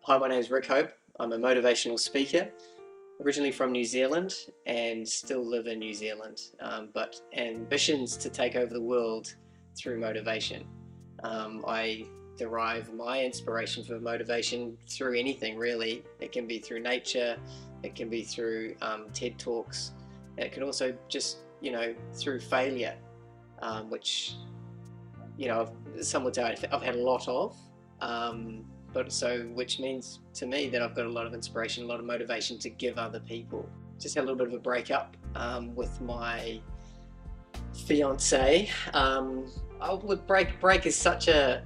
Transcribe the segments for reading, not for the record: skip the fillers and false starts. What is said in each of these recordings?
Hi, my name is Rick Hope. I'm a motivational speaker, originally from New Zealand and still live in New Zealand, but ambitions to take over the world through motivation. I derive my inspiration for motivation through anything really. It can be through nature, it can be through TED Talks, it can also just, through failure, which, some would say I've had a lot of. Which means to me that I've got a lot of inspiration, a lot of motivation to give other people. Just had a little bit of a breakup with my fiance. Break is such a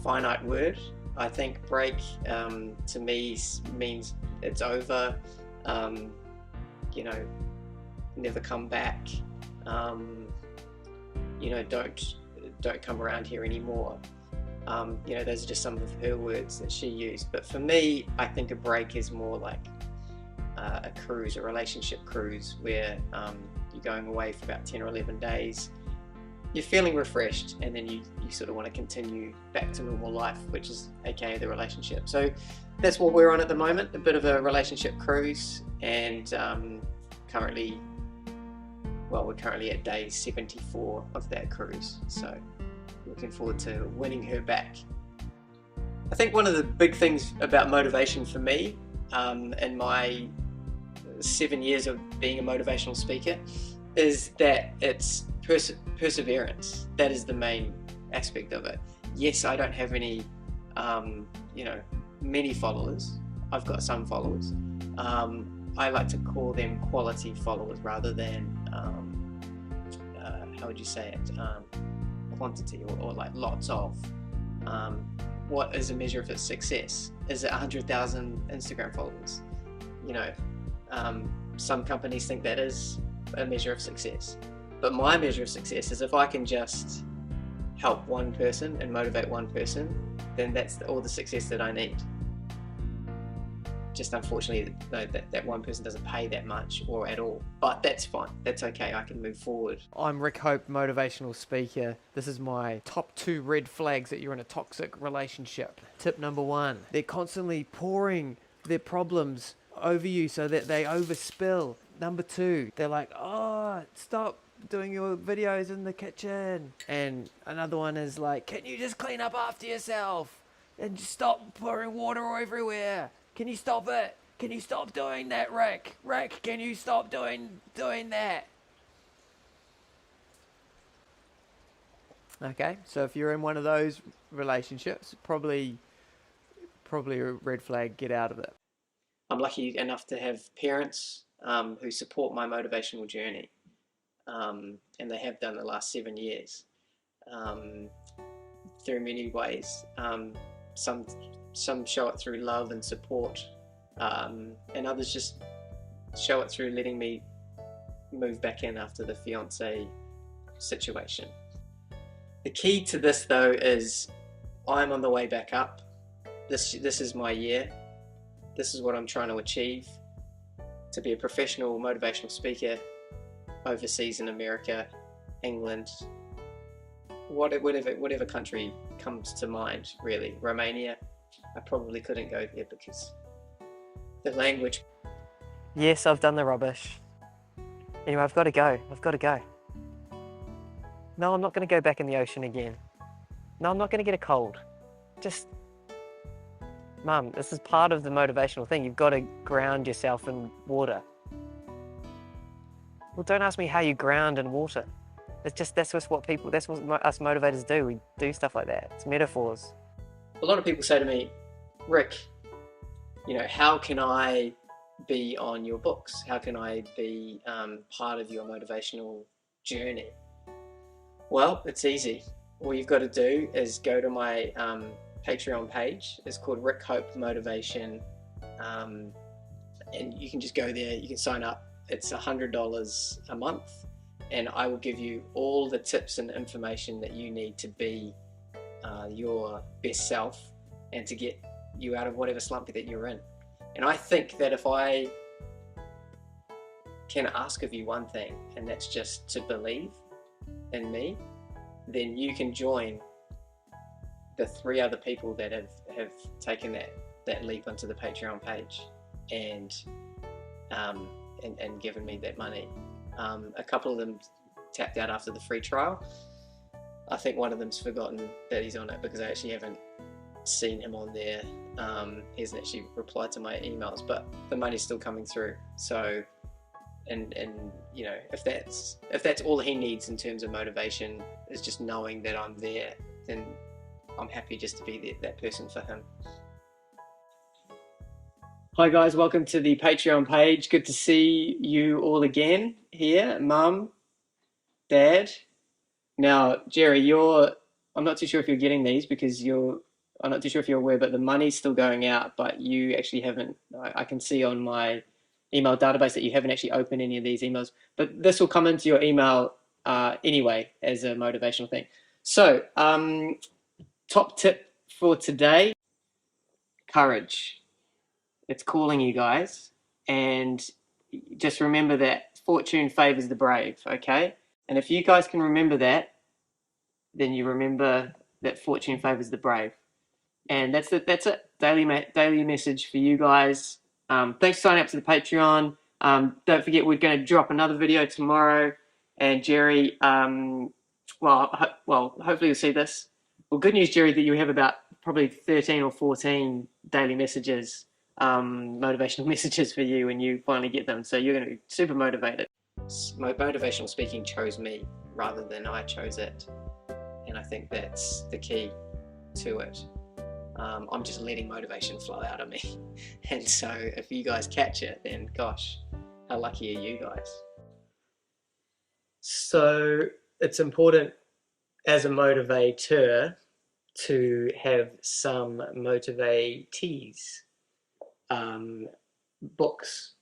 finite word. I think break to me means it's over. Never come back. Don't come around here anymore. Those are just some of her words that she used. But for me, I think a break is more like a cruise, a relationship cruise, where you're going away for about 10 or 11 days. You're feeling refreshed, and then you sort of want to continue back to normal life, which is aka the relationship. So that's what we're on at the moment, a bit of a relationship cruise, and we're currently at day 74 of that cruise. So looking forward to winning her back. I think one of the big things about motivation for me, in my 7 years of being a motivational speaker, is that it's perseverance. That is the main aspect of it. Yes, I don't have any, many followers. I've got some followers. I like to call them quality followers rather than, how would you say it? Quantity or like lots of. What is a measure of its success? Is it 100,000 Instagram followers? Some companies think that is a measure of success, but my measure of success is if I can just help one person and motivate one person, then that's all the success that I need. Just unfortunately, that one person doesn't pay that much or at all, but that's fine. That's okay. I can move forward. I'm Rick Hope, motivational speaker. This is my top 2 red flags that you're in a toxic relationship. Tip number 1, they're constantly pouring their problems over you so that they overspill. Number 2, they're like, oh, stop doing your videos in the kitchen. And another one is like, can you just clean up after yourself and just stop pouring water everywhere? Can you stop it? Can you stop doing that, Rick? Rick, can you stop doing that? Okay, so if you're in one of those relationships, probably a red flag, get out of it. I'm lucky enough to have parents who support my motivational journey, and they have done the last 7 years through many ways. Some show it through love and support, and others just show it through letting me move back in after the fiance situation. The key to this though is I'm on the way back up. This is my year. This is what I'm trying to achieve, to be a professional motivational speaker overseas in America, England, whatever country comes to mind really. Romania, I probably couldn't go there because the language. Yes, I've done the rubbish. Anyway, I've got to go. No, I'm not going to go back in the ocean again. No, I'm not going to get a cold. Mum, this is part of the motivational thing. You've got to ground yourself in water. Well, don't ask me how you ground in water. That's what us motivators do. We do stuff like that. It's metaphors. A lot of people say to me, Rick, how can I be on your books? How can I be part of your motivational journey? Well, it's easy. All you've got to do is go to my Patreon page. It's called Rick Hope Motivation, and you can just go there. You can sign up. It's $100 a month, and I will give you all the tips and information that you need to be your best self and to get you out of whatever slump that you're in. And I think that if I can ask of you one thing, and that's just to believe in me, then you can join the 3 other people that have taken that leap onto the Patreon page and given me that money. A couple of them tapped out after the free trial. I think one of them's forgotten that he's on it because I actually haven't seen him on there. He hasn't actually replied to my emails, but the money's still coming through. So, and you know, if that's all he needs in terms of motivation is just knowing that I'm there, then I'm happy just to be that person for him. Hi guys, welcome to the Patreon page. Good to see you all again here, Mum, Dad. Now, Jerry, I'm not too sure if you're getting these because I'm not too sure if you're aware, but the money's still going out, but you actually haven't, I can see on my email database that you haven't actually opened any of these emails, but this will come into your email anyway as a motivational thing. So, top tip for today, courage. It's calling you guys, and just remember that fortune favors the brave, okay? And if you guys can remember that, then you remember that fortune favors the brave. And that's it. Daily message for you guys. Thanks for signing up to the Patreon. Don't forget, we're going to drop another video tomorrow. And Jerry, hopefully you'll see this. Well, good news, Jerry, that you have about probably 13 or 14 daily messages, motivational messages for you when you finally get them. So you're going to be super motivated. Motivational speaking chose me rather than I chose it. And I think that's the key to it. I'm just letting motivation flow out of me. And so if you guys catch it, then gosh, how lucky are you guys? So it's important as a motivator to have some motivatees. Books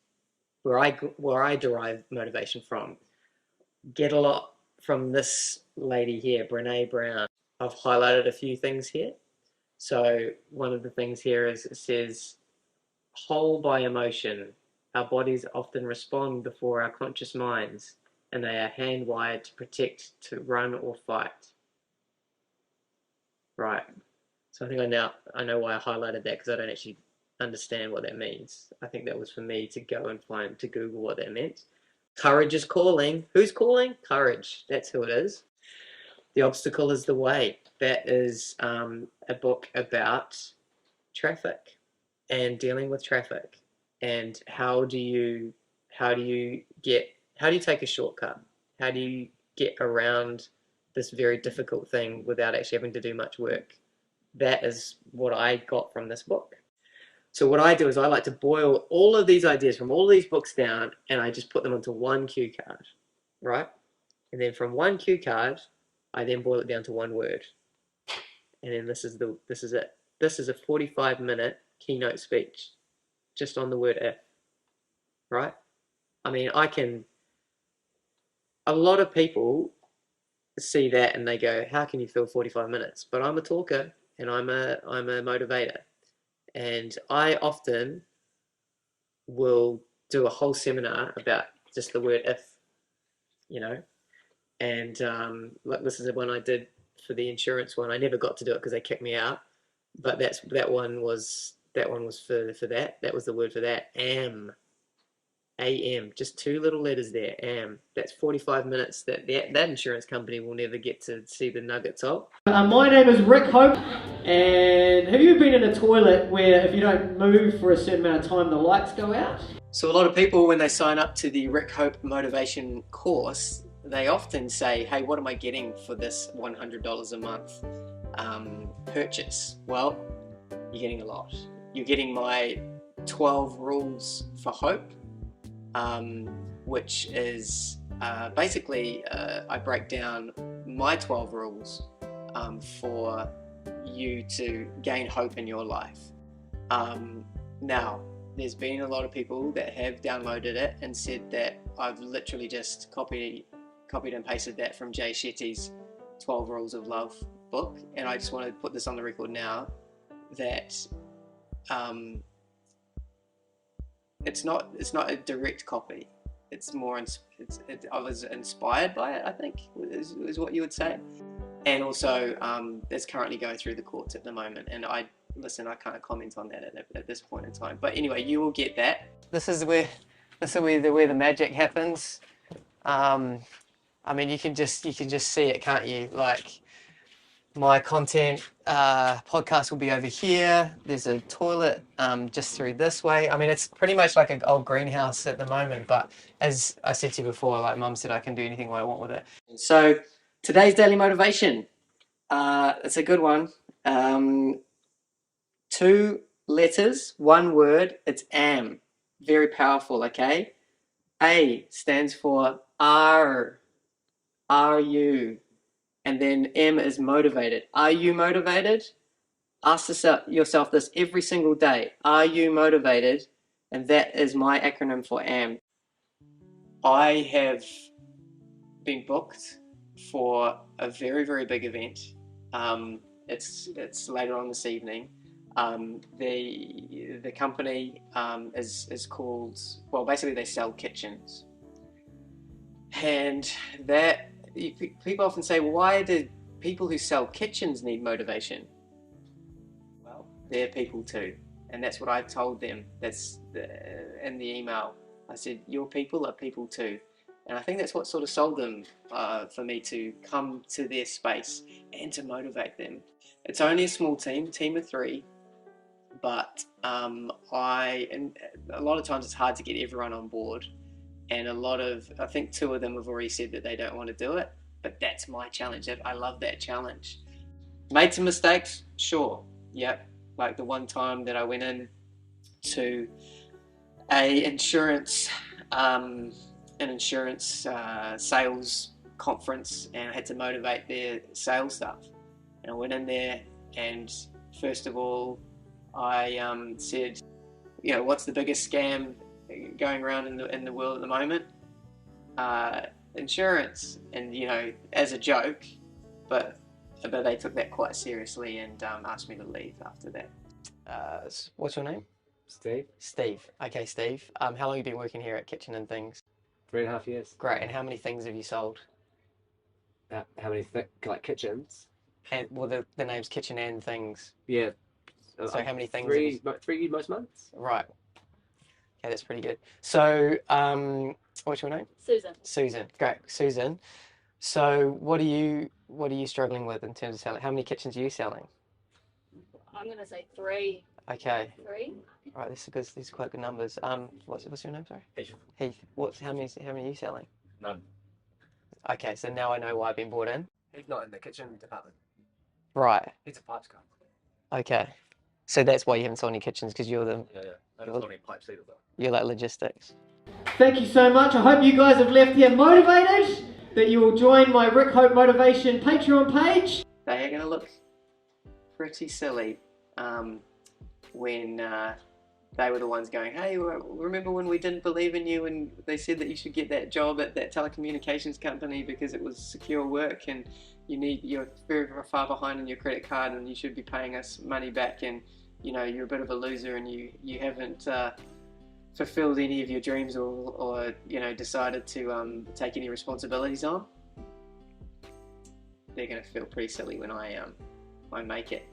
where I derive motivation from. Get a lot from this lady here, Brené Brown. I've highlighted a few things here. So one of the things here is it says, whole by emotion. Our bodies often respond before our conscious minds, and they are hand-wired to protect, to run or fight. Right. So I think I know why I highlighted that, because I don't actually understand what that means. I think that was for me to go and to Google what that meant. Courage is calling. Who's calling? Courage. That's who it is. The obstacle is the way. That is a book about traffic and dealing with traffic, and how do you take a shortcut? How do you get around this very difficult thing without actually having to do much work? That is what I got from this book. So what I do is I like to boil all of these ideas from all of these books down, and I just put them onto one cue card, right? And then from one cue card, I then boil it down to one word. And then this is it. This is a 45-minute keynote speech just on the word if, right? I mean, a lot of people see that and they go, how can you fill 45 minutes? But I'm a talker and I'm a motivator. And I often will do a whole seminar about just the word if, you know. And like this is the one I did for the insurance one. I never got to do it because they kicked me out. But that one was for that. That was the word for that. AM. Just 2 little letters there. AM. That's 45 minutes that insurance company will never get to see the nuggets of. My name is Rick Hope, and have you been in a toilet where if you don't move for a certain amount of time, the lights go out? So a lot of people, when they sign up to the Rick Hope motivation course, they often say, hey, what am I getting for this $100 a month purchase? Well, you're getting a lot. You're getting my 12 rules for hope, which is basically I break down my 12 rules for you to gain hope in your life. Now, there's been a lot of people that have downloaded it and said that I've literally just copied and pasted that from Jay Shetty's 12 Rules of Love book, and I just want to put this on the record now that it's not a direct copy. It's more I was inspired by it, I think is what you would say. and also it's currently going through the courts at the moment. And I can't comment on that at this point in time. But anyway, you will get that. This is where the magic happens. I mean, you can just see it, can't you? Like, my content podcast will be over here. There's a toilet just through this way. I mean, it's pretty much like an old greenhouse at the moment, but as I said to you before, like Mum said, I can do anything I want with it. So today's daily motivation, it's a good one. 2 letters, 1 word, it's am. Very powerful, okay? A stands for are you? And then M is motivated. Are you motivated? Ask yourself this every single day. Are you motivated? And that is my acronym for AM. I have been booked for a very, very big event. It's later on this evening. The company is called, well, basically they sell kitchens. And that, people often say, well, why do people who sell kitchens need motivation? Well, they're people too. And that's what I told them. That's in the email. I said, your people are people too. And I think that's what sort of sold them for me to come to their space and to motivate them. It's only a small team of 3, but and a lot of times it's hard to get everyone on board. And I think 2 of them have already said that they don't want to do it, but that's my challenge. I love that challenge. Made some mistakes, sure, yep. Like the one time that I went in to an insurance sales conference, and I had to motivate their sales staff. And I went in there, and first of all, I said, you know, what's the biggest scam going around in the world at the moment? Insurance. And, you know, as a joke, but they took that quite seriously and asked me to leave after that. What's your name? Steve. Okay, Steve. How long have you been working here at Kitchen and Things? 3.5 years. Great. And how many things have you sold? How many like kitchens? And well, the name's Kitchen and Things. Yeah. So how many things? 3 most months. Right. Okay, that's pretty good. So, what's your name? Susan. Susan. Great, Susan. So, what are you struggling with in terms of selling? How many kitchens are you selling? I'm gonna say 3. Okay. 3. Right, these are quite good numbers. What's your name? Sorry. Heath. Heath. How many are you selling? None. Okay, so now I know why I've been brought in. He's not in the kitchen department. Right. He's a pipes guy. Okay. So that's why you haven't sold any kitchens, because you're the. Yeah. I haven't sold any pipes either though. You're like logistics. Thank you so much. I hope you guys have left here motivated, that you will join my Rick Hope Motivation Patreon page. They are going to look pretty silly when they were the ones going, hey, remember when we didn't believe in you and they said that you should get that job at that telecommunications company because it was secure work and you're very, very far behind on your credit card and you should be paying us money back, and you know you're a bit of a loser and you haven't fulfilled any of your dreams or you know decided to take any responsibilities on. They're going to feel pretty silly when I make it.